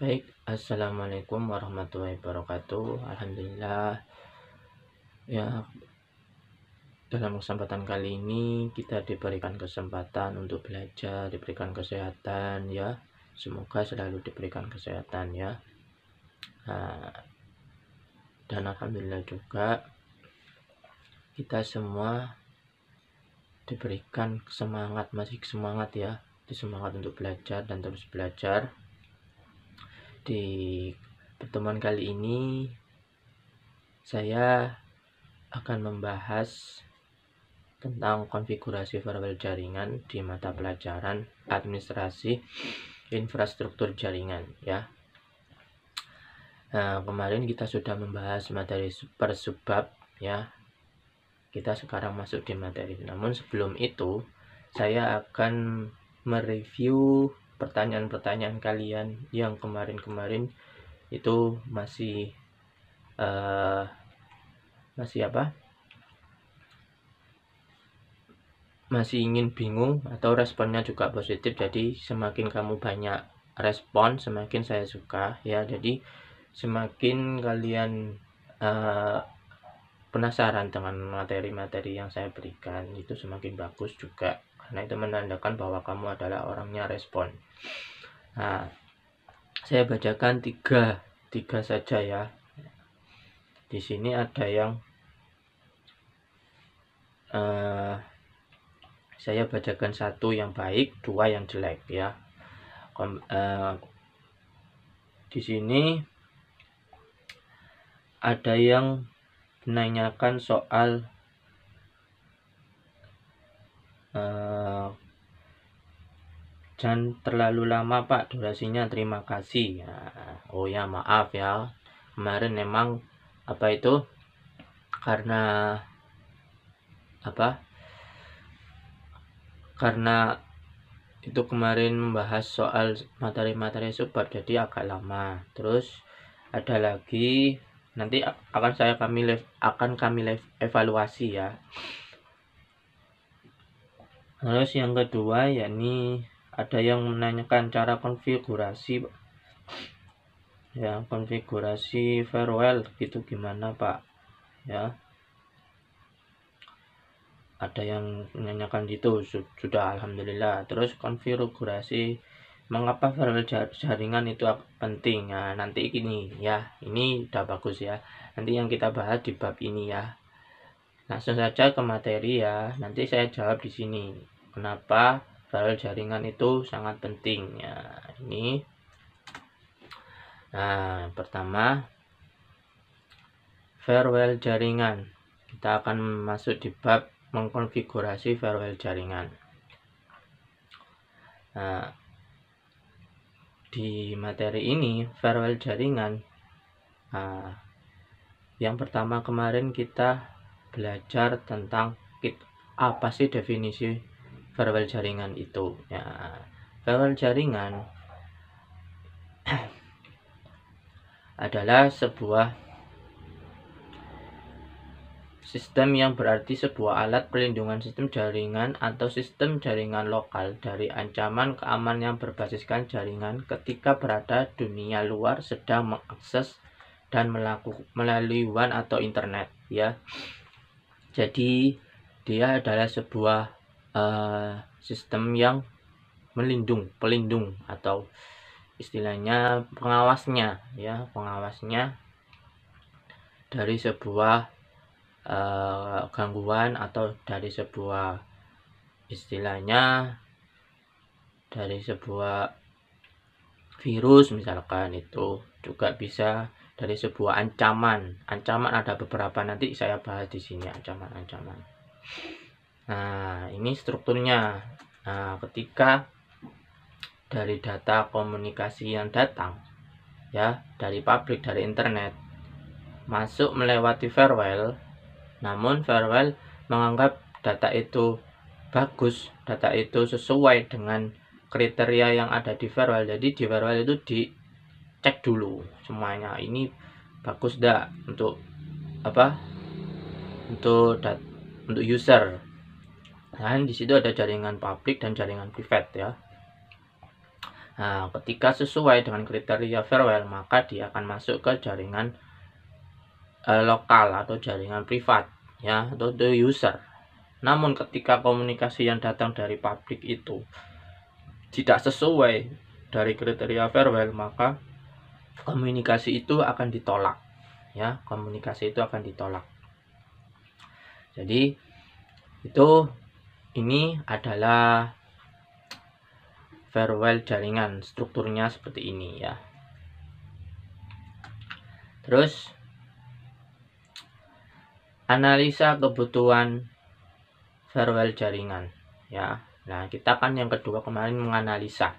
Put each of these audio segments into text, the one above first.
Baik, assalamualaikum warahmatullahi wabarakatuh. Alhamdulillah, ya, dalam kesempatan kali ini kita diberikan kesempatan untuk belajar, diberikan kesehatan, ya. Semoga selalu diberikan kesehatan, ya. Nah, dan alhamdulillah juga kita semua diberikan semangat, masih semangat, ya. Semangat untuk belajar dan terus belajar. Di pertemuan kali ini saya akan membahas tentang konfigurasi firewall jaringan di mata pelajaran administrasi infrastruktur jaringan, ya. Nah, kemarin kita sudah membahas materi per subbab, ya. Kita sekarang masuk di materi. Namun sebelum itu saya akan mereview pertanyaan-pertanyaan kalian yang kemarin-kemarin itu masih masih ingin bingung atau responnya juga positif. Jadi semakin kamu banyak respon, semakin saya suka, ya. Jadi semakin kalian penasaran dengan materi-materi yang saya berikan, itu semakin bagus juga, karena itu menandakan bahwa kamu adalah orangnya respon. Nah, saya bacakan tiga saja, ya. Di sini ada yang saya bacakan satu yang baik, dua yang jelek, ya. Di sini ada yang menanyakan soal jangan terlalu lama Pak durasinya, terima kasih. Oh ya, maaf ya, kemarin memang karena itu kemarin membahas soal materi-materi subbab, jadi agak lama. Terus ada lagi, nanti akan kami evaluasi, ya. Terus yang kedua, yakni ada yang menanyakan cara konfigurasi, ya, konfigurasi firewall gitu gimana Pak, ya. Ada yang menanyakan gitu, sudah alhamdulillah. Terus konfigurasi mengapa firewall jaringan itu penting. Nah, nanti ini, ya, ini udah bagus, ya. Nanti yang kita bahas di bab ini, ya. Langsung saja ke materi, ya. Nanti saya jawab di sini kenapa firewall jaringan itu sangat penting, ya. Ini, nah, pertama, firewall jaringan. Kita akan masuk di bab mengkonfigurasi firewall jaringan. Nah, di materi ini firewall jaringan, yang pertama kemarin kita belajar tentang apa sih definisi firewall jaringan itu, ya. Firewall jaringan adalah sebuah sistem yang berarti sebuah alat pelindungan sistem jaringan atau sistem jaringan lokal dari ancaman keamanan yang berbasiskan jaringan ketika berada dunia luar sedang mengakses dan melalui WAN atau internet, ya. Jadi dia adalah sebuah sistem yang pelindung atau istilahnya pengawasnya, ya, pengawasnya dari sebuah gangguan atau dari sebuah istilahnya dari sebuah virus misalkan, itu juga bisa dari sebuah ancaman. Ada beberapa, nanti saya bahas di sini ancaman. Nah, ini strukturnya. Nah, ketika dari data komunikasi yang datang, ya, dari pabrik, dari internet, masuk melewati firewall, namun firewall menganggap data itu bagus, data itu sesuai dengan kriteria yang ada di firewall. Jadi di firewall itu dicek dulu semuanya, ini bagus enggak untuk untuk user. Dan di situ ada jaringan publik dan jaringan private, ya. Nah, ketika sesuai dengan kriteria firewall, maka dia akan masuk ke jaringan lokal atau jaringan privat ya, atau the user. Namun ketika komunikasi yang datang dari publik itu tidak sesuai dari kriteria firewall, maka komunikasi itu akan ditolak ya, komunikasi itu akan ditolak. Jadi ini adalah firewall jaringan, strukturnya seperti ini ya. Terus analisa kebutuhan firewall jaringan ya. Nah, kita kan yang kedua kemarin menganalisa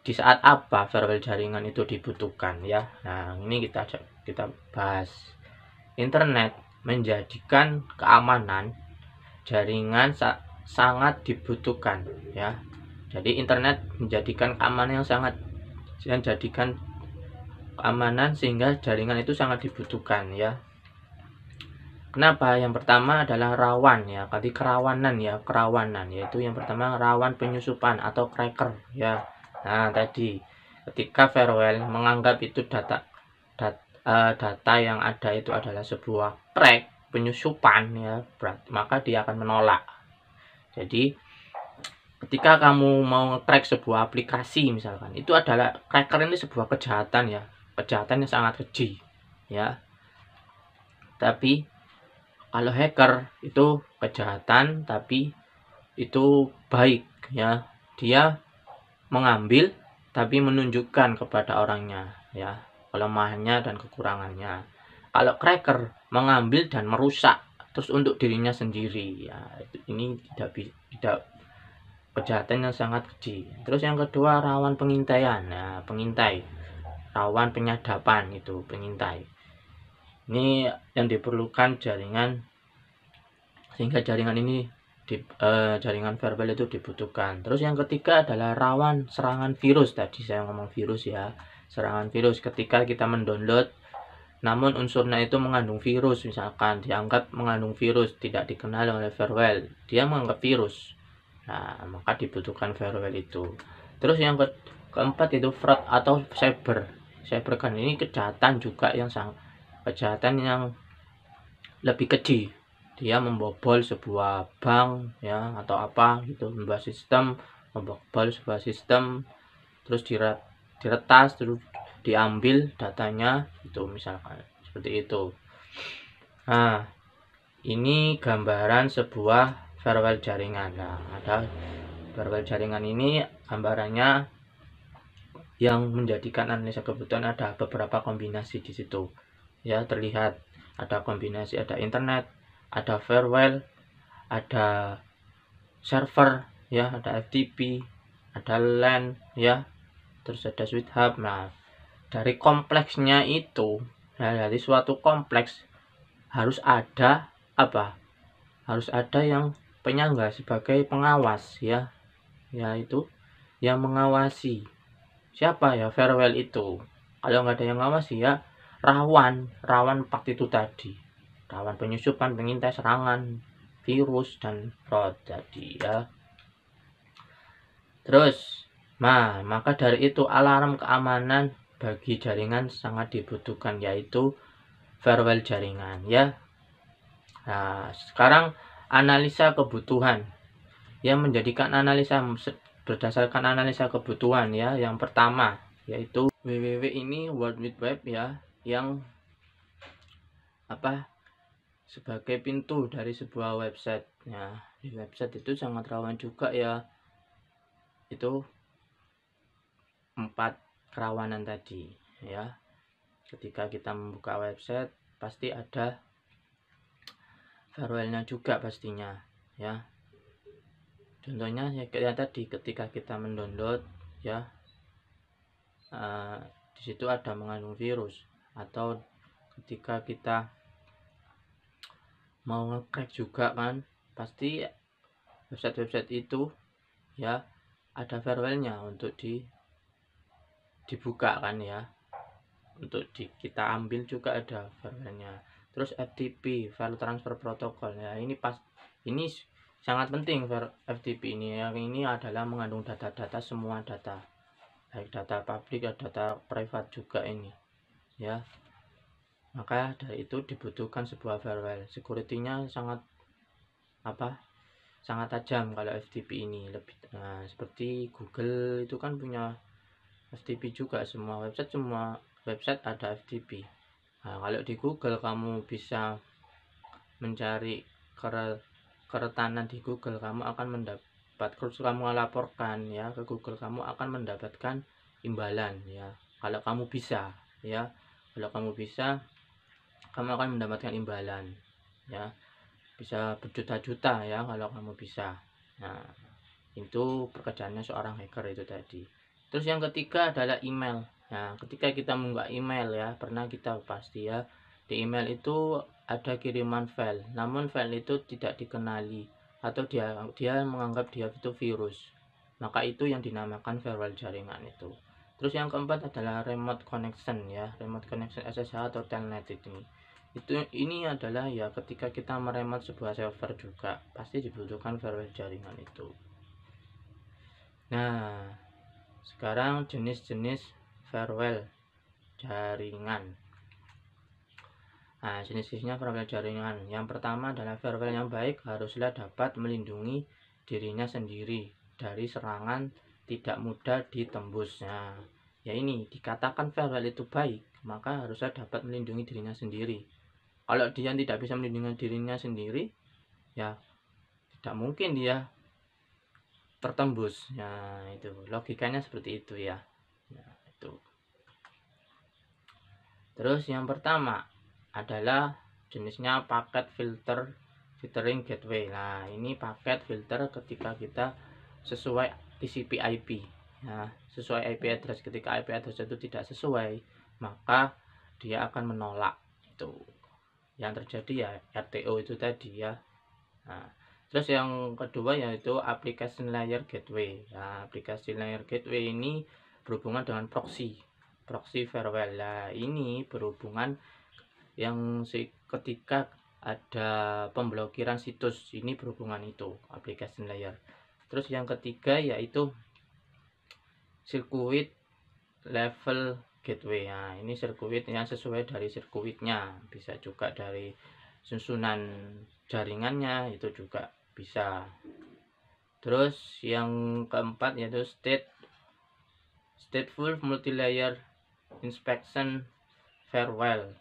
di saat apa firewall jaringan itu dibutuhkan ya. Nah, ini kita bahas. Internet menjadikan keamanan jaringan sangat dibutuhkan ya. Jadi internet menjadikan keamanan sehingga jaringan itu sangat dibutuhkan ya. Kenapa? Yang pertama adalah rawan ya, kerawanan yaitu yang pertama rawan penyusupan atau cracker ya. Nah, tadi ketika firewall menganggap itu data yang ada itu adalah sebuah crack, penyusupan ya, maka dia akan menolak. Jadi ketika kamu mau nge-crack sebuah aplikasi misalkan, itu adalah cracker ini sebuah kejahatan ya, kejahatan yang sangat keji ya. Tapi kalau hacker itu kejahatan tapi itu baik ya, dia mengambil tapi menunjukkan kepada orangnya ya kelemahannya dan kekurangannya. Kalau cracker mengambil dan merusak terus untuk dirinya sendiri ya, ini tidak kejahatan yang sangat keji. Terus yang kedua rawan pengintaian. Nah, pengintai, rawan penyadapan, itu pengintai. Ini yang diperlukan jaringan, sehingga jaringan ini jaringan firewall itu dibutuhkan. Terus yang ketiga adalah rawan serangan virus. Tadi saya ngomong virus ya, serangan virus ketika kita mendownload namun unsurnya itu mengandung virus, misalkan dianggap mengandung virus, tidak dikenal oleh firewall, dia menganggap virus. Nah, maka dibutuhkan firewall itu. Terus yang keempat itu fraud atau cyber. Cyber kan ini kejahatan juga kejahatan yang lebih keji. Dia membobol sebuah bank ya atau apa gitu, membobol sebuah sistem, terus diretas, terus diambil datanya itu misalkan seperti itu. Nah, ini gambaran sebuah firewall jaringan. Nah, ada firewall jaringan ini gambarannya yang menjadikan analisa kebutuhan, ada beberapa kombinasi di situ ya, terlihat ada kombinasi, ada internet, ada firewall, ada server ya, ada FTP, ada LAN ya, terus ada switch hub. Nah, dari kompleksnya itu, dari suatu kompleks harus ada apa? Harus ada yang penyangga sebagai pengawas ya, yaitu yang mengawasi. Siapa ya? Firewall itu. Kalau nggak ada yang ngawasi ya rawan 4 itu tadi. Rawan penyusupan, pengintai, serangan, virus, dan fraud tadi ya. Terus, maka dari itu alarm keamanan bagi jaringan sangat dibutuhkan, yaitu firewall jaringan ya. Nah, sekarang analisa kebutuhan yang menjadikan berdasarkan analisa kebutuhan ya. Yang pertama yaitu www, ini World Wide Web ya, yang sebagai pintu dari sebuah website ya. Di website itu sangat rawan juga ya, itu 4 kerawanan tadi ya. Ketika kita membuka website pasti ada firewallnya juga pastinya ya. Contohnya ya kayak tadi, ketika kita mendownload ya, di situ ada mengandung virus, atau ketika kita mau nge-crack juga kan pasti website itu ya ada firewallnya untuk dibuka kan ya, untuk kita ambil juga ada firewallnya. Terus FTP, file transfer protocol ya, ini sangat penting FTP ini. Yang ini adalah mengandung data-data, semua data, baik data publik atau data private juga ini ya. Maka dari itu dibutuhkan sebuah firewall. Security-nya sangat tajam kalau FTP ini lebih. Nah, seperti Google itu kan punya FTP juga, semua website ada FTP. Nah, kalau di Google kamu bisa mencari keretanan di Google, kamu akan mendapat, terus kamu laporkan ya ke Google, kamu akan mendapatkan imbalan ya. Kalau kamu bisa ya, kalau kamu bisa, kamu akan mendapatkan imbalan ya, bisa berjuta-juta ya kalau kamu bisa. Nah, itu pekerjaannya seorang hacker itu tadi. Terus yang ketiga adalah email. Nah, ketika kita membuka email ya, pernah kita pasti ya, di email itu ada kiriman file, namun file itu tidak dikenali atau dia menganggap dia itu virus. Maka itu yang dinamakan firewall jaringan itu. Terus yang keempat adalah remote connection ya, remote connection SSH atau telnet ini. Ini adalah ya ketika kita meremote sebuah server juga pasti dibutuhkan firewall jaringan itu. Nah, sekarang jenis-jenis firewall jaringan. Nah, jenis-jenisnya firewall jaringan. Yang pertama adalah firewall yang baik haruslah dapat melindungi dirinya sendiri dari serangan tidak mudah ditembus. Nah, ya ini dikatakan firewall itu baik, maka haruslah dapat melindungi dirinya sendiri. Kalau dia tidak bisa melindungi dirinya sendiri, ya tidak mungkin dia tertembus. Nah, itu logikanya seperti itu ya. Nah, itu. Terus yang pertama adalah jenisnya paket filtering gateway. Nah, ini paket filter ketika kita sesuai TCP/IP. Nah, sesuai IP address. Ketika IP address itu tidak sesuai, maka dia akan menolak. Itu yang terjadi ya, RTO itu tadi ya. Nah, terus yang kedua yaitu application layer gateway. Nah, application layer gateway ini berhubungan dengan proxy firewall. Nah, ini berhubungan yang ketika ada pemblokiran situs, ini berhubungan itu application layer. Terus yang ketiga yaitu circuit level gateway. Nah, ini sirkuit yang sesuai dari sirkuitnya, bisa juga dari susunan jaringannya, itu juga bisa. Terus yang keempat yaitu stateful multilayer inspection firewall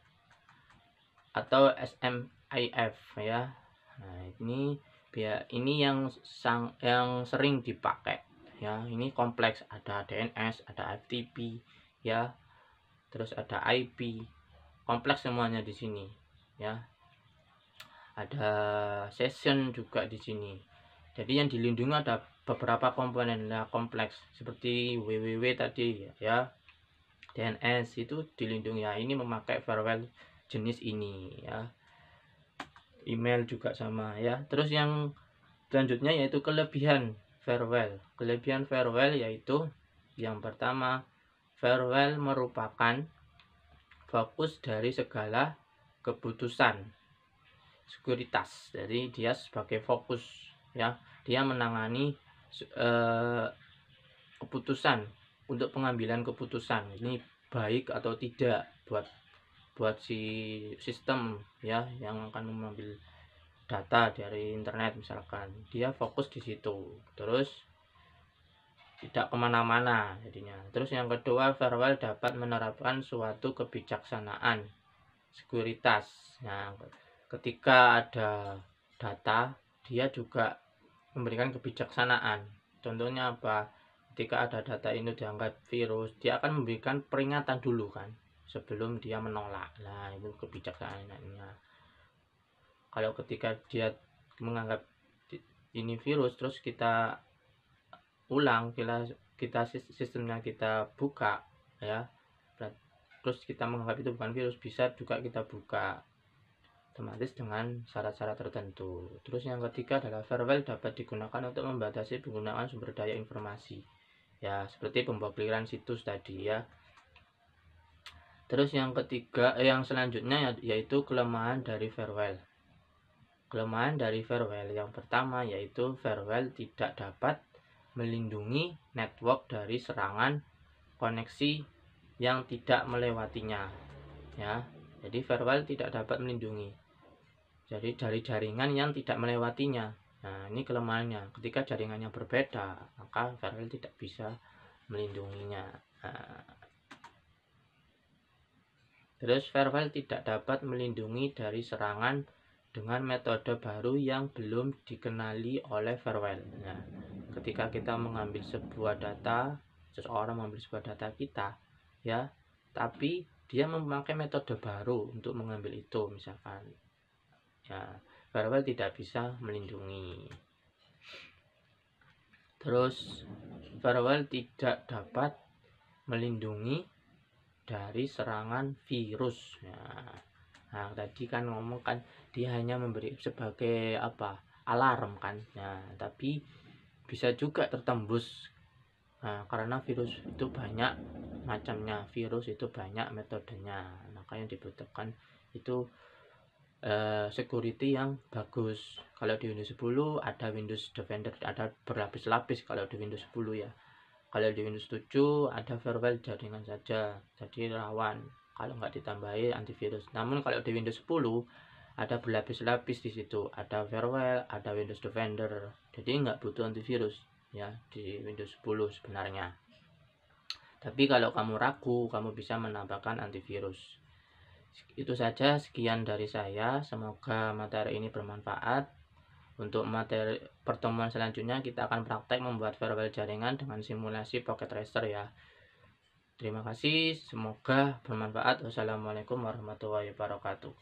atau SMIF ya. Nah, ini yang sering dipakai ya. Ini kompleks, ada DNS, ada FTP ya, terus ada IP, kompleks semuanya di sini ya. Ada session juga di sini. Jadi yang dilindungi ada beberapa komponen ya, kompleks seperti www tadi ya. DNS itu dilindungi ya, ini memakai firewall jenis ini ya. Email juga sama ya. Terus yang selanjutnya yaitu kelebihan firewall. Kelebihan firewall yaitu yang pertama, firewall merupakan fokus dari segala keputusan sekuritas. Jadi dia sebagai fokus ya, dia menangani keputusan, untuk pengambilan keputusan ini baik atau tidak buat si sistem ya yang akan mengambil data dari internet misalkan, dia fokus di situ, terus tidak kemana-mana jadinya. Terus yang kedua, firewall dapat menerapkan suatu kebijaksanaan sekuritas. Nah, ketika ada data, dia juga memberikan kebijaksanaan. Contohnya apa? Ketika ada data ini dianggap virus, dia akan memberikan peringatan dulu kan, sebelum dia menolak. Nah, itu kebijaksanaannya. Kalau ketika dia menganggap ini virus, terus kita ulang, sistemnya kita buka ya, terus kita menganggap itu bukan virus, bisa juga kita buka otomatis dengan syarat-syarat tertentu. Terus yang ketiga adalah firewall dapat digunakan untuk membatasi penggunaan sumber daya informasi ya, seperti pemblokiran situs tadi ya. Terus yang ketiga, yang selanjutnya yaitu kelemahan dari firewall. Kelemahan dari firewall yang pertama yaitu firewall tidak dapat melindungi network dari serangan koneksi yang tidak melewatinya, ya. Jadi firewall tidak dapat melindungi jadi dari jaringan yang tidak melewatinya. Nah, ini kelemahannya. Ketika jaringannya berbeda, maka firewall tidak bisa melindunginya. Nah, terus firewall tidak dapat melindungi dari serangan dengan metode baru yang belum dikenali oleh firewall. Nah, ketika kita mengambil sebuah data, seseorang mengambil sebuah data kita, ya, tapi dia memakai metode baru untuk mengambil itu, misalkan, ya, firewall tidak bisa melindungi. Terus, firewall tidak dapat melindungi dari serangan virus. Nah, tadi kan ngomong kan dia hanya memberi sebagai alarm kan. Nah, tapi bisa juga tertembus. Nah, karena virus itu banyak macamnya, virus itu banyak metodenya. Maka yang dibutuhkan itu security yang bagus. Kalau di Windows 10 ada Windows Defender, ada berlapis-lapis kalau di Windows 10 ya. Kalau di Windows 7 ada firewall jaringan saja, jadi rawan kalau nggak ditambahi antivirus. Namun kalau di Windows 10 ada berlapis-lapis di situ, ada firewall, ada Windows Defender, jadi nggak butuh antivirus ya di Windows 10 sebenarnya. Tapi kalau kamu ragu, kamu bisa menambahkan antivirus. Itu saja, sekian dari saya. Semoga materi ini bermanfaat. Untuk materi pertemuan selanjutnya kita akan praktek membuat firewall jaringan dengan simulasi Pocket Tracer ya. Terima kasih, semoga bermanfaat. Wassalamualaikum warahmatullahi wabarakatuh.